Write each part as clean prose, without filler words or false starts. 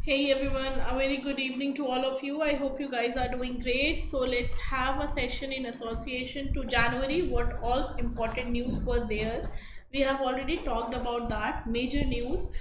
Hey everyone, a very good evening to all of you. I hope you guys are doing great. So let's have a session in association to January. What all important news were there? We have already talked about that major news.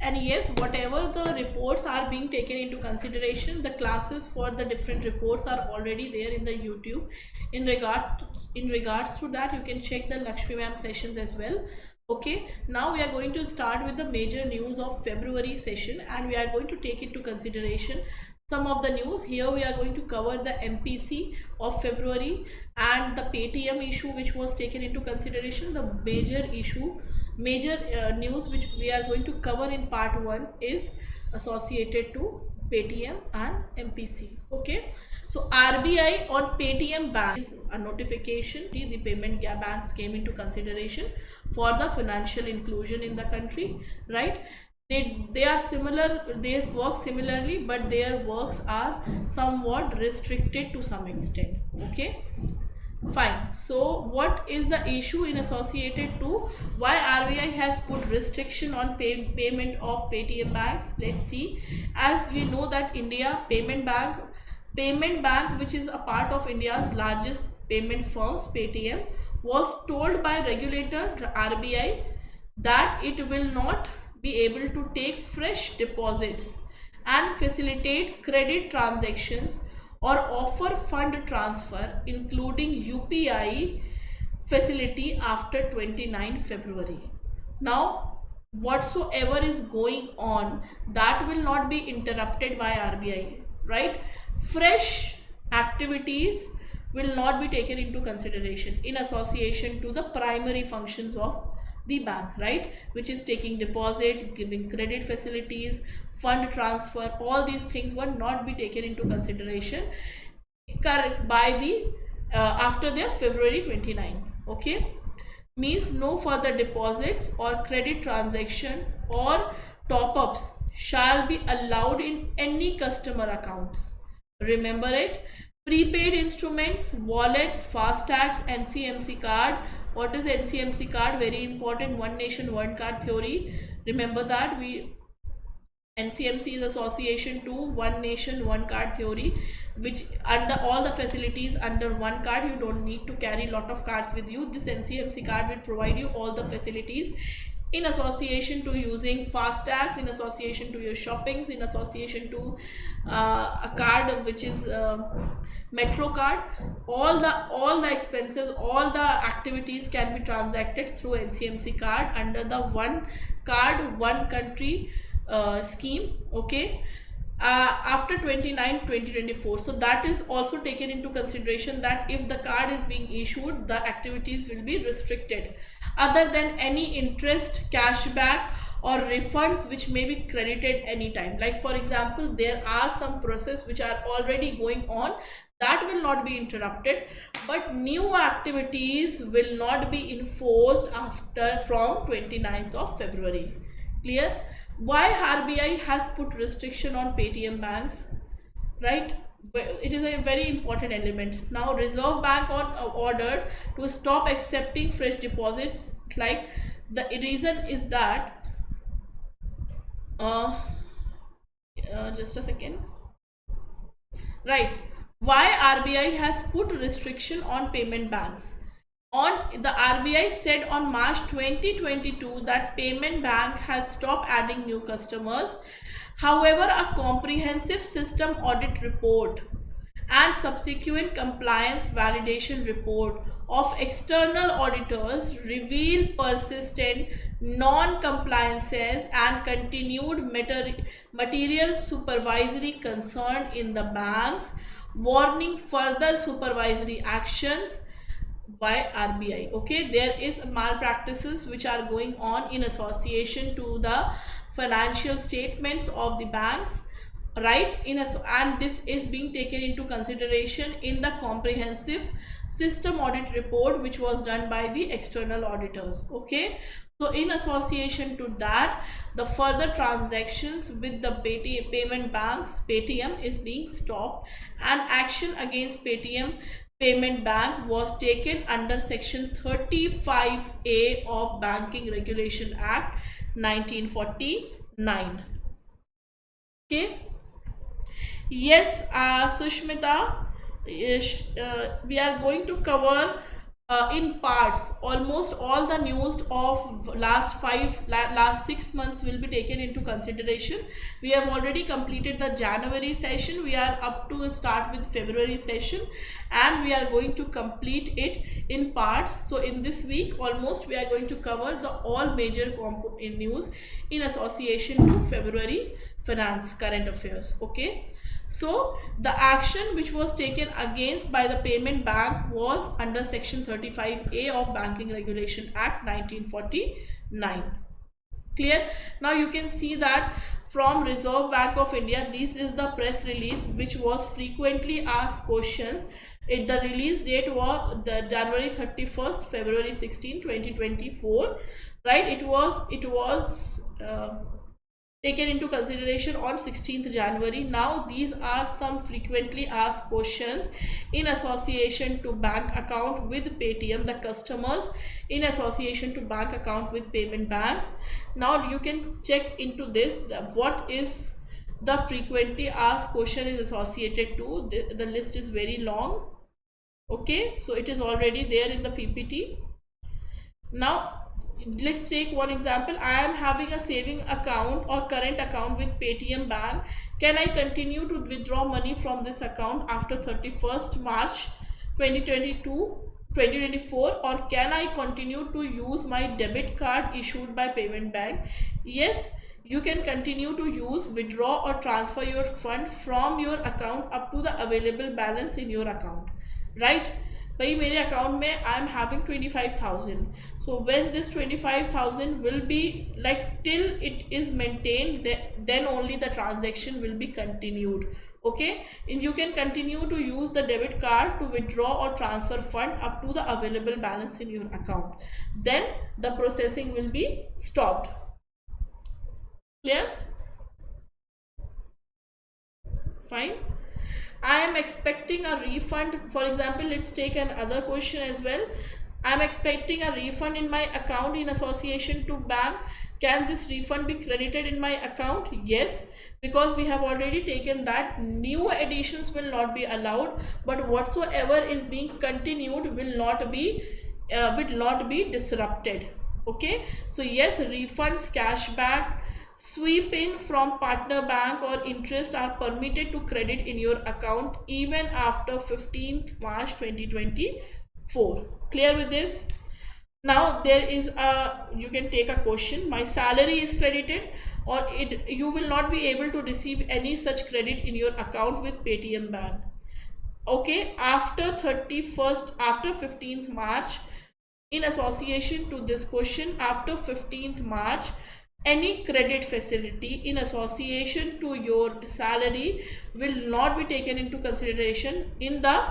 And yes, whatever the reports are being taken into consideration, the classes for the different reports are already there in the YouTube. In regards to that, you can check the Lakshmi Ma'am sessions as well. Okay, now we are going to start with the major news of February session and we are going to take into consideration some of the news. Here we are going to cover the MPC of February and the Paytm issue which was taken into consideration. The major news which we are going to cover in part 1 is associated to Paytm and MPC. Okay, so RBI on Paytm Bank is a notification. The payment banks came into consideration for the financial inclusion in the country, right? They are similar, they work similarly, but their works are somewhat restricted to some extent. Okay, fine. So what is the issue in associated to why RBI has put restriction on payment of Paytm banks? Let's see. As we know that Payment Bank, which is a part of India's largest payment firms, Paytm, was told by regulator RBI that it will not be able to take fresh deposits and facilitate credit transactions or offer fund transfer including UPI facility after 29 February. Now whatsoever is going on, that will not be interrupted by RBI, right? Fresh activities will not be taken into consideration in association to the primary functions of the bank, right, which is taking deposit, giving credit facilities, fund transfer. All these things will not be taken into consideration by the after their February 29. Okay, means no further deposits or credit transaction or top-ups shall be allowed in any customer accounts. Remember it. Prepaid instruments, wallets, FASTags, NCMC card. What is NCMC card? Very important. One nation, one card theory. Remember that. NCMC is association to one nation, one card theory, which under all the facilities under one card, you don't need to carry a lot of cards with you. This NCMC card will provide you all the facilities in association to using FASTags, in association to your shoppings, in association to a card which is metro card. All the expenses, all the activities can be transacted through NCMC card under the one card one country scheme. Okay, after 2024. So that is also taken into consideration, that if the card is being issued, the activities will be restricted other than any interest, cashback or refunds which may be credited anytime. Like for example, there are some process which are already going on, that will not be interrupted, but new activities will not be enforced after from 29th of February. Clear? Why RBI has put restriction on Paytm banks, right? It is a very important element. Now Reserve Bank on ordered to stop accepting fresh deposits. Like the reason is that just a second, right? Why RBI has put restriction on payment banks? The RBI said on March 2022 that Payment Bank has stopped adding new customers. However, a comprehensive system audit report and subsequent compliance validation report of external auditors reveal persistent non-compliances and continued material supervisory concern in the banks, warning further supervisory actions by RBI. Okay, there is malpractices which are going on in association to the financial statements of the banks, right? And this is being taken into consideration in the comprehensive system audit report which was done by the external auditors. Okay, so in association to that, the further transactions with the payment banks, Paytm, is being stopped, and action against Payment Bank was taken under section 35A of Banking Regulation Act 1949. Okay. Yes, Sushmita, we are going to cover in parts. Almost all the news of last 6 months will be taken into consideration. We have already completed the January session. We are up to start with February session, and we are going to complete it in parts. So in this week, almost we are going to cover the all major news in association to February finance current affairs. Okay. So the action which was taken against by the payment bank was under section 35A of Banking Regulation Act 1949. Clear? Now you can see that from Reserve Bank of India, this is the press release which was frequently asked questions. The release date was the January 31st, February 16, 2024. Right? It was taken into consideration on 16th January. Now these are some frequently asked questions in association to bank account with Paytm, the customers in association to bank account with payment banks. Now you can check into this, what is the frequently asked question is associated to. The list is very long. Okay, so it is already there in the PPT. Now let's take one example. I am having a saving account or current account with Paytm Bank. Can I continue to withdraw money from this account after 31st March 2024, or can I continue to use my debit card issued by Payment Bank? Yes, you can continue to use, withdraw or transfer your fund from your account up to the available balance in your account. Right? भाई मेरे account में I am having 25,000. So when this 25,000 will be like till it is maintained, then only the transaction will be continued. Okay, and you can continue to use the debit card to withdraw or transfer fund up to the available balance in your account. Then the processing will be stopped. Clear? Fine. I am expecting a refund. For example, let's take another question as well. I am expecting a refund in my account in association to bank. Can this refund be credited in my account? Yes, because we have already taken that new additions will not be allowed, but whatsoever is being continued will not be disrupted. Okay, so yes, refunds, cashback, sweep in from partner bank or interest are permitted to credit in your account even after 15th March 2024. Clear with this? Now there is you can take a question. My salary is credited, or you will not be able to receive any such credit in your account with Paytm Bank. Okay, after 15th March, in association to this question, after 15th March, any credit facility in association to your salary will not be taken into consideration in the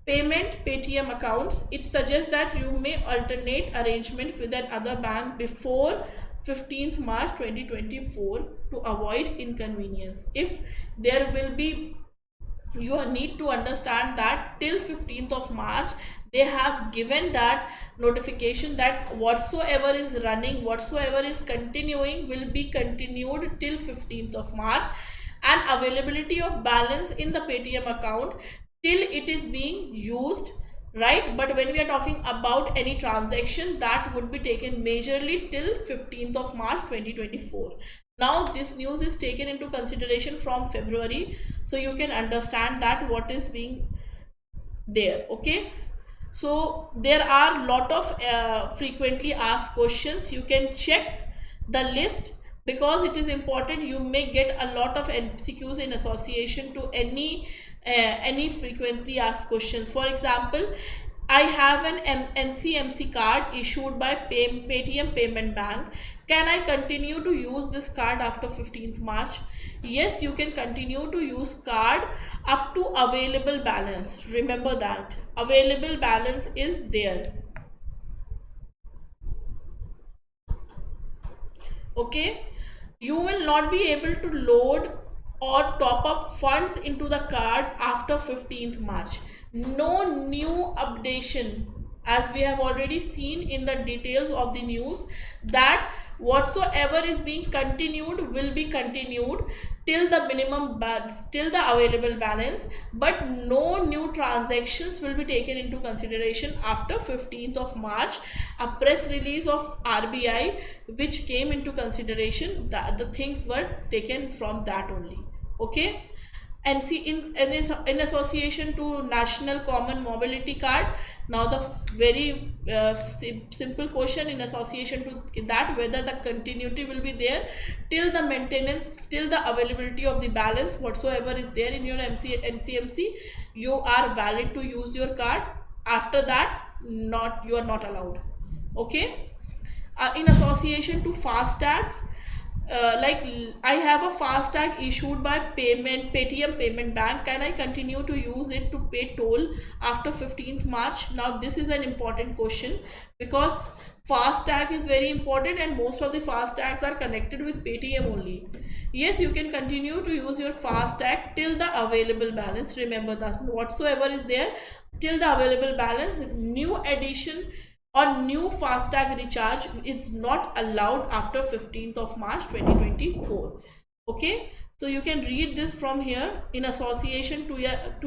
payment Paytm accounts. It suggests that you may alternate arrangement with another bank before 15th March 2024 to avoid inconvenience. If there will be, you need to understand that till 15th of March they have given that notification that whatsoever is running, whatsoever is continuing will be continued till 15th of March, and availability of balance in the Paytm account till it is being used, right? But when we are talking about any transaction, that would be taken majorly till 15th of March 2024. Now this news is taken into consideration from February, so you can understand that what is being there. Okay, so there are lot of frequently asked questions. You can check the list because it is important. You may get a lot of MCQs in association to any frequently asked questions. For example, I have an NCMC card issued by Paytm Payment Bank. Can I continue to use this card after 15th March? Yes, you can continue to use card up to available balance. Remember that available balance is there. Okay, you will not be able to load or top up funds into the card after 15th March. No new updation, as we have already seen in the details of the news, that whatsoever is being continued will be continued till the till the available balance, but no new transactions will be taken into consideration after 15th of March. A press release of RBI which came into consideration, the things were taken from that only. Okay. And see, in association to National Common Mobility Card, now the very simple question in association to that, whether the continuity will be there till the maintenance, till the availability of the balance whatsoever is there in your NCMC, you are valid to use your card. After that, not, you are not allowed. Okay. In association to FASTags, like I have a FASTag issued by Paytm Payment Bank. Can I continue to use it to pay toll after 15th March? Now this is an important question, because FASTag is very important and most of the FASTags are connected with Paytm only. Yes, you can continue to use your FASTag till the available balance. Remember that whatsoever is there till the available balance. New addition or new FASTag recharge is not allowed after 15th of March 2024. Okay, so you can read this from here. In association to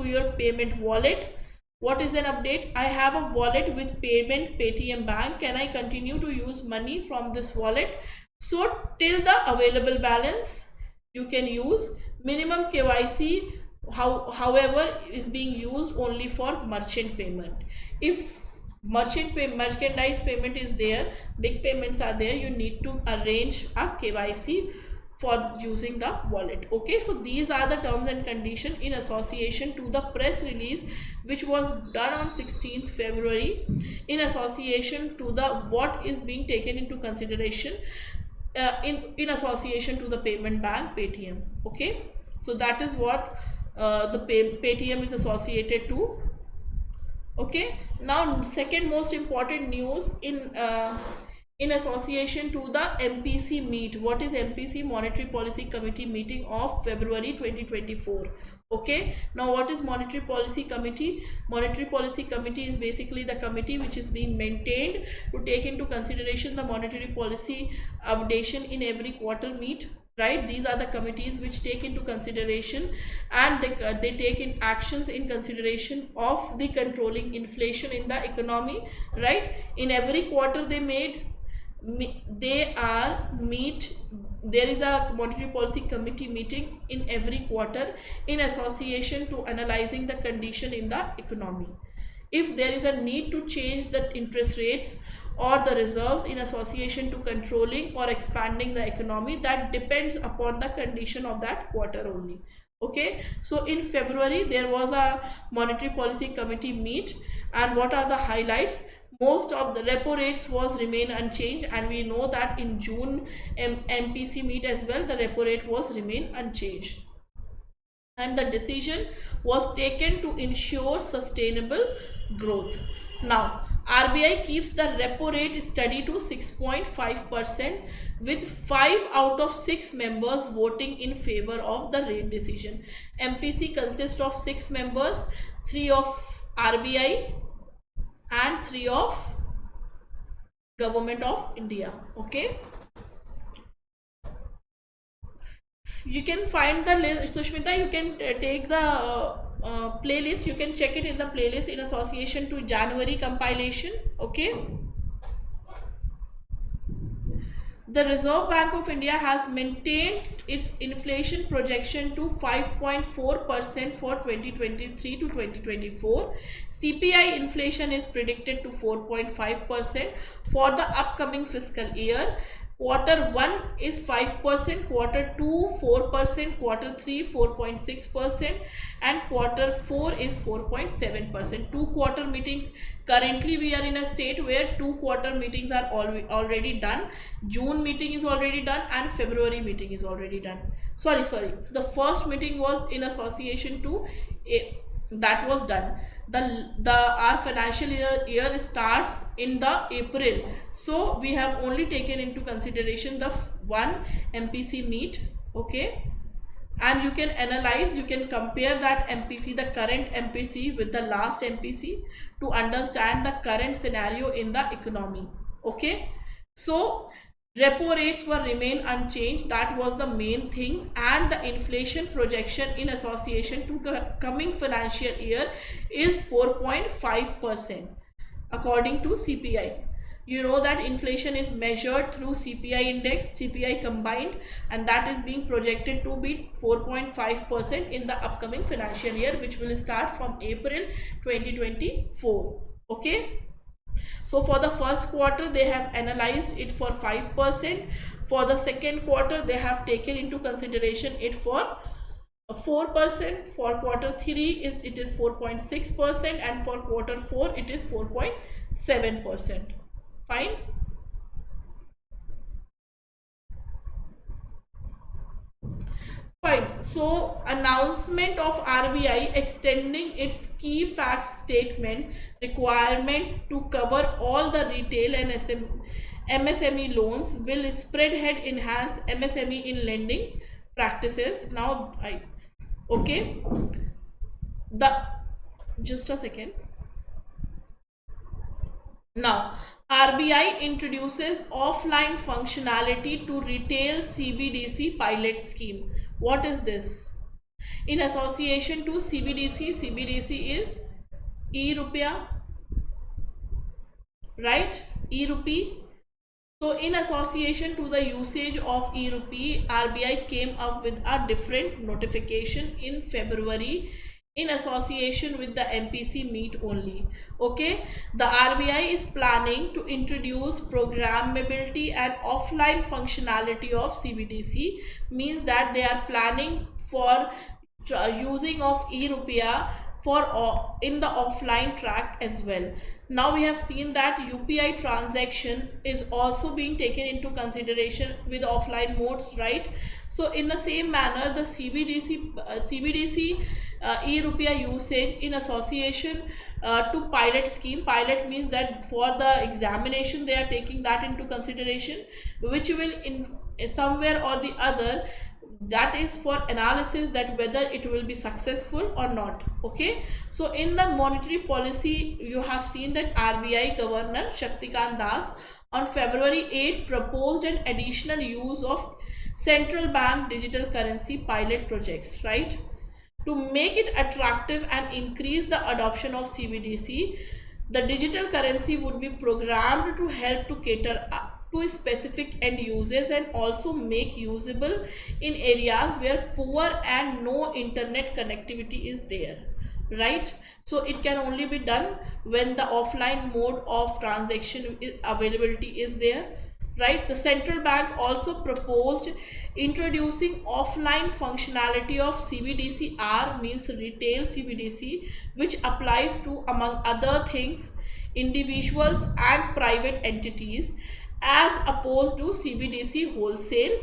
your payment wallet, what is an update? I have a wallet with Paytm Bank. Can I continue to use money from this wallet? So till the available balance you can use. Minimum KYC however is being used only for merchant payment. If merchandise payment is there, big payments are there, you need to arrange a KYC for using the wallet. Okay, so these are the terms and conditions in association to the press release which was done on 16th February in association to the what is being taken into consideration in association to the payment bank Paytm. Okay, so that is what the Paytm is associated to. Okay, now second most important news in association to the MPC meet. What is MPC? Monetary Policy Committee meeting of February 2024. Okay, now what is Monetary Policy Committee? Monetary Policy Committee is basically the committee which is being maintained to take into consideration the monetary policy updation in every quarter meet. Right, these are the committees which take into consideration and they take in actions in consideration of the controlling inflation in the economy. Right, in every quarter there is a monetary policy committee meeting in every quarter in association to analyzing the condition in the economy. If there is a need to change the interest rates or the reserves in association to controlling or expanding the economy, that depends upon the condition of that quarter only. Okay, so in February there was a monetary policy committee meet, and what are the highlights? Most of the repo rates was remain unchanged, and we know that in June MPC meet as well the repo rate was remain unchanged, and the decision was taken to ensure sustainable growth. Now RBI keeps the repo rate steady to 6.5% with 5 out of 6 members voting in favor of the rate decision. MPC consists of 6 members, 3 of RBI and 3 of Government of India. Okay, you can find the list. Sushmita, you can take the playlist, you can check it in the playlist in association to January compilation. Okay, the Reserve Bank of India has maintained its inflation projection to 5.4% for 2023 to 2024. CPI inflation is predicted to 4.5% for the upcoming fiscal year. Quarter 1 is 5%, quarter 2 4%, quarter 3 4.6%, and quarter 4 is 4.7%. 2 quarter meetings. Currently we are in a state where 2 quarter meetings are already done. June meeting is already done and February meeting is already done. Sorry, the first meeting was in association to that was done. Our financial year starts in the April, so we have only taken into consideration the one MPC meet. Okay, and you can analyze, you can compare that MPC, the current MPC with the last MPC to understand the current scenario in the economy. Okay, so Repo rates were remain unchanged. That was the main thing, and the inflation projection in association to the coming financial year is 4.5% according to CPI. You know that inflation is measured through CPI index, CPI combined, and that is being projected to be 4.5% in the upcoming financial year, which will start from April 2024. Okay. So for the first quarter, they have analyzed it for 5%. For the second quarter, they have taken into consideration it for 4%. For quarter 3, it is 4.6%, and for quarter 4, it is 4.7%. Fine. Fine. So, announcement of RBI extending its key fact statement requirement to cover all the retail and MSME loans will spread enhance MSME in lending practices. Now, okay. Just a second. Now, RBI introduces offline functionality to retail CBDC pilot scheme. What is this? In association to CBDC, CBDC is e-Rupiah, right? E-Rupee. So, in association to the usage of e-Rupee, RBI came up with a different notification in February in association with the MPC meet only. Okay, the RBI is planning to introduce programmability and offline functionality of CBDC, means that they are planning for using of e-Rupiah for in the offline track as well. Now we have seen that UPI transaction is also being taken into consideration with offline modes, right? So in the same manner, the CBDC e-Rupiah usage in association to pilot scheme. Pilot means that for the examination they are taking that into consideration, which will in somewhere or the other, that is for analysis that whether it will be successful or not. Okay, so in the monetary policy, you have seen that RBI Governor Shaktikant Das on February 8 proposed an additional use of central bank digital currency pilot projects, right? To make it attractive and increase the adoption of CBDC, the digital currency would be programmed to help to cater to specific end users and also make usable in areas where poor and no internet connectivity is there, right? So it can only be done when the offline mode of transaction availability is there, right? The central bank also proposed introducing offline functionality of CBDC-R, means retail CBDC, which applies to, among other things, individuals and private entities, as opposed to CBDC wholesale,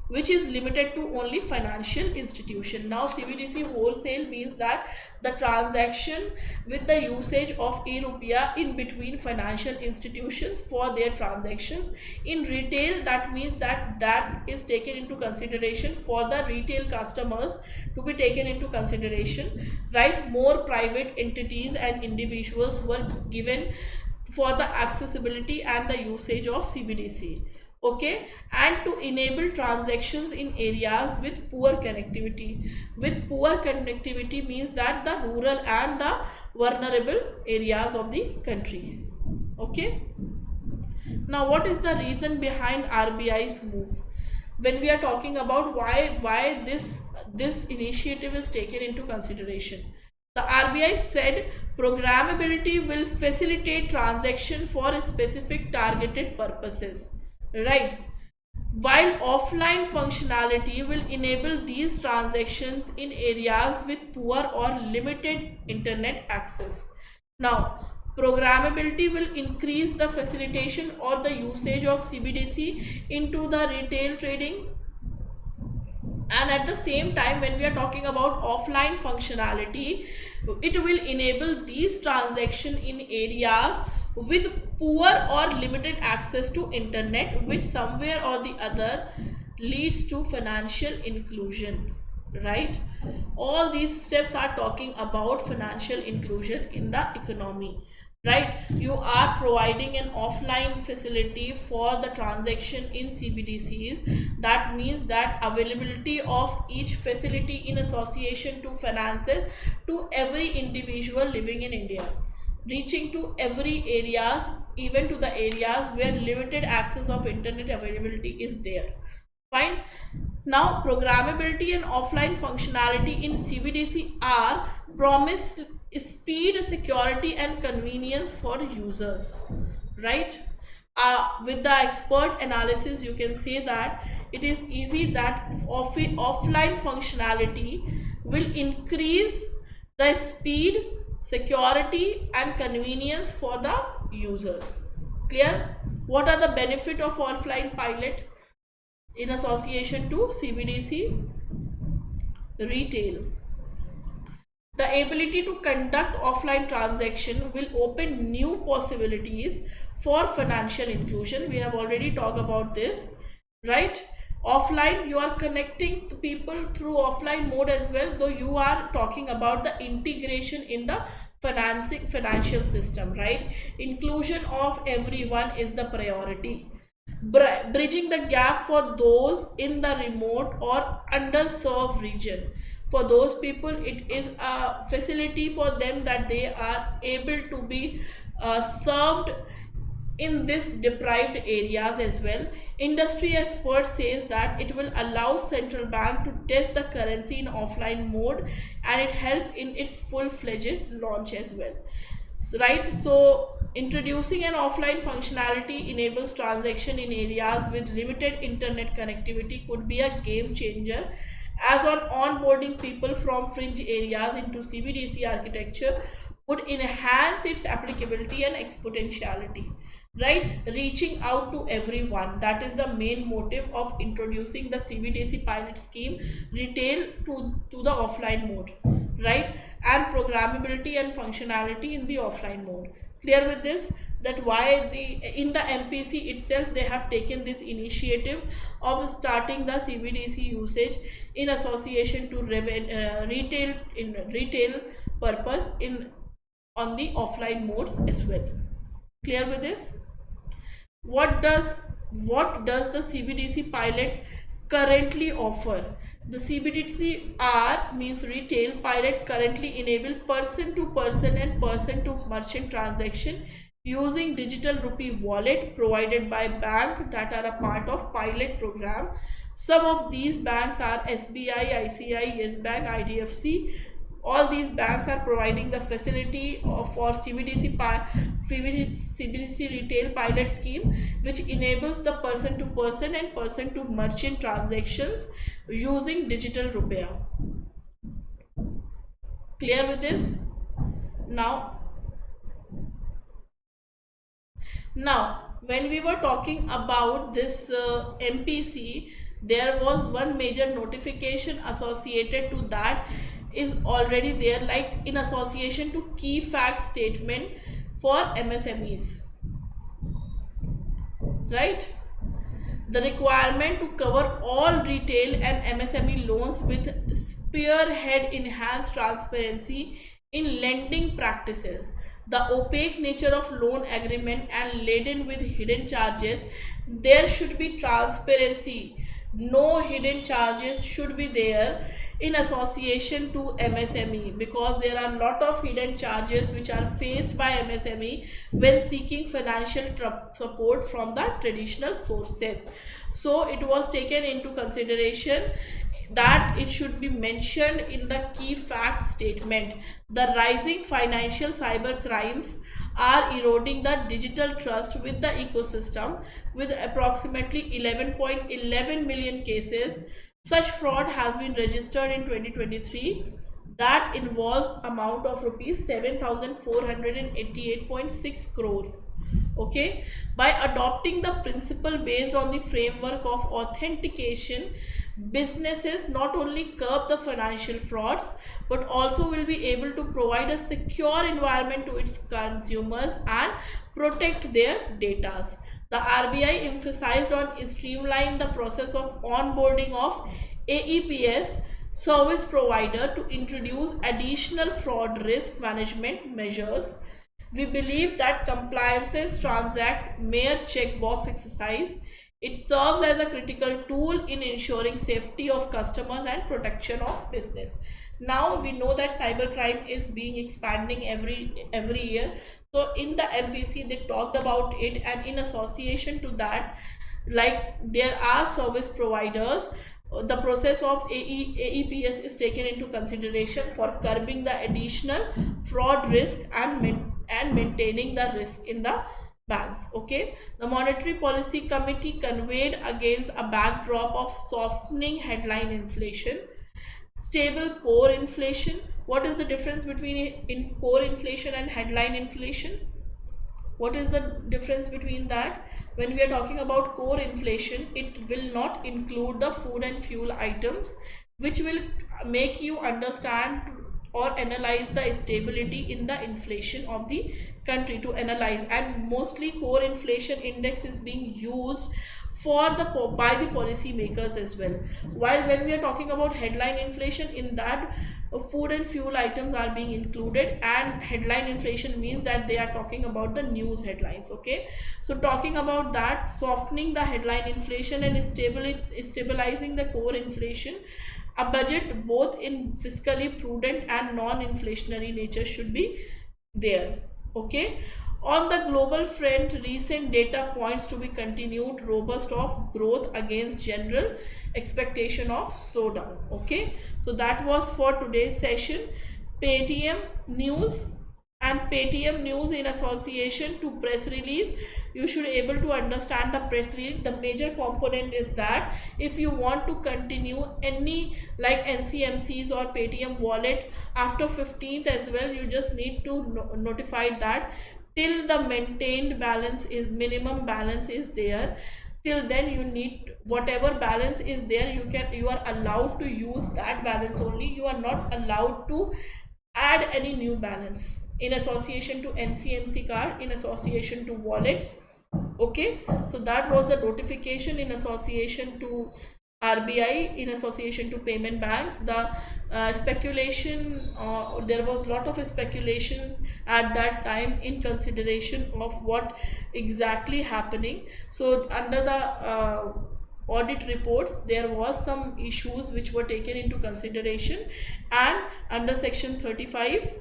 which is limited to only financial institution. Now CBDC wholesale means that the transaction with the usage of e-Rupiah in between financial institutions for their transactions. In retail, that means that that is taken into consideration for the retail customers to be taken into consideration, right? More private entities and individuals were given for the accessibility and the usage of CBDC. Okay, and to enable transactions in areas with poor connectivity. With poor connectivity means that the rural and the vulnerable areas of the country. Okay, now what is the reason behind RBI's move? When we are talking about why this initiative is taken into consideration, the RBI said programmability will facilitate transaction for specific targeted purposes, right? While offline functionality will enable these transactions in areas with poor or limited internet access. Now, programmability will increase the facilitation or the usage of CBDC into the retail trading, and at the same time, when we are talking about offline functionality, it will enable these transactions in areas with poor or limited access to internet, which somewhere or the other leads to financial inclusion, right? All these steps are talking about financial inclusion in the economy. right? You are providing an offline facility for the transaction in CBDCs. That means that availability of each facility in association to finances to every individual living in India, reaching to every areas, even to the areas where limited access of internet availability is there. Fine. Now, programmability and offline functionality in CBDC are promised speed, security, and convenience for users, right? With the expert analysis, you can say that it is easy that offline functionality will increase the speed, security, and convenience for the users. Clear? What are the benefit of offline pilot in association to CBDC? Retail. The ability to conduct offline transaction will open new possibilities for financial inclusion. We have already talked about this, right? Offline, you are connecting to people through offline mode as well, though you are talking about the integration in the financial system, right? Inclusion of everyone is the priority. Bridging the gap for those in the remote or underserved region. For those people, it is a facility for them that they are able to be served in this deprived areas as well. Industry expert says that it will allow central bank to test the currency in offline mode, and it help in its full-fledged launch as well, right? So introducing an offline functionality enables transaction in areas with limited internet connectivity could be a game changer, as on onboarding people from fringe areas into CBDC architecture would enhance its applicability and exponentiality, right? Reaching out to everyone, that is the main motive of introducing the CBDC pilot scheme, retail to the offline mode, right? And programmability and functionality in the offline mode. Clear with this? That why in the MPC itself they have taken this initiative of starting the CBDC usage in association to retail purpose on the offline modes as well. Clear with this? What does the CBDC pilot currently offer? The CBDC R means retail pilot currently enable person to person and person to merchant transaction using digital rupee wallet provided by bank that are a part of pilot program. Some of these banks are SBI, ICI, Yes Bank, IDFC. All these banks are providing the facility for CBDC retail pilot scheme, which enables the person to person and person to merchant transactions using digital rupee. Clear with this? Now when we were talking about this MPC, there was one major notification associated to that is already there, like in association to key fact statement for MSMEs, right? The requirement to cover all retail and MSME loans with spearhead enhanced transparency in lending practices. The opaque nature of loan agreement and laden with hidden charges, there should be transparency. No hidden charges should be there in association to MSME, because there are a lot of hidden charges which are faced by MSME when seeking financial support from the traditional sources. So it was taken into consideration that it should be mentioned in the key fact statement. The rising financial cyber crimes are eroding the digital trust with the ecosystem, with approximately 11.11 million cases. Such fraud has been registered in 2023 that involves amount of rupees 7,488.6 crores. Okay, by adopting the principle based on the framework of authentication, businesses not only curb the financial frauds but also will be able to provide a secure environment to its consumers and protect their data. The RBI emphasized on streamlining the process of onboarding of AEPS service provider to introduce additional fraud risk management measures, We believe that compliances transact mere checkbox exercise. It serves as a critical tool in ensuring safety of customers and protection of business. Now we know that cybercrime is being expanding every year. So in the MPC they talked about it, and in association to that, like there are service providers, the process of AEPS is taken into consideration for curbing the additional fraud risk and maintaining the risk in the banks. Okay, the Monetary Policy Committee conveyed against a backdrop of softening headline inflation, stable core inflation. What is the difference between core inflation and headline inflation? What is the difference between that? When we are talking about core inflation, it will not include the food and fuel items, which will make you understand or analyze the stability in the inflation of the country to analyze. And mostly core inflation index is being used for the by the policy makers as well, while when we are talking about headline inflation, in that food and fuel items are being included, and headline inflation means that they are talking about the news headlines. Okay, so talking about that, softening the headline inflation and stabilizing the core inflation, a budget both in fiscally prudent and non-inflationary nature should be there. Okay, on the global front, recent data points to be continued robust of growth against general expectation of slowdown. Okay, so that was for today's session. Paytm news and Paytm news in association to press release, you should able to understand the press release. The major component is that if you want to continue any like NCMCs or Paytm wallet after 15th as well, you just need to notify that till the maintained balance is minimum balance is there. Till then you need whatever balance is there, you are allowed to use that balance only. You are not allowed to add any new balance in association to NCMC card, in association to wallets. Okay, so that was the notification in association to RBI, in association to payment banks. The speculation, there was a lot of speculation at that time in consideration of what exactly happening. So under the audit reports, there was some issues which were taken into consideration, and under section 35,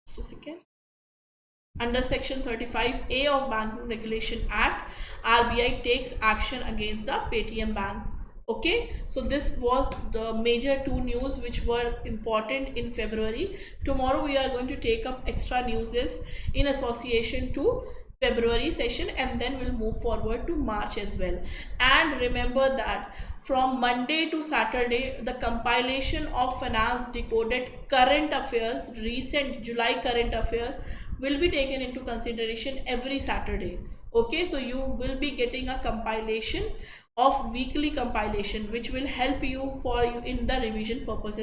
just a second, under section 35A of Banking Regulation Act, RBI takes action against the Paytm Bank. Okay, so this was the major two news which were important in February. Tomorrow we are going to take up extra news in association to February session, and then we'll move forward to March as well. And remember that from Monday to Saturday, the compilation of finance decoded current affairs, recent July current affairs, will be taken into consideration every Saturday. Okay, so you will be getting a compilation of weekly compilation which will help you for you in the revision purposes.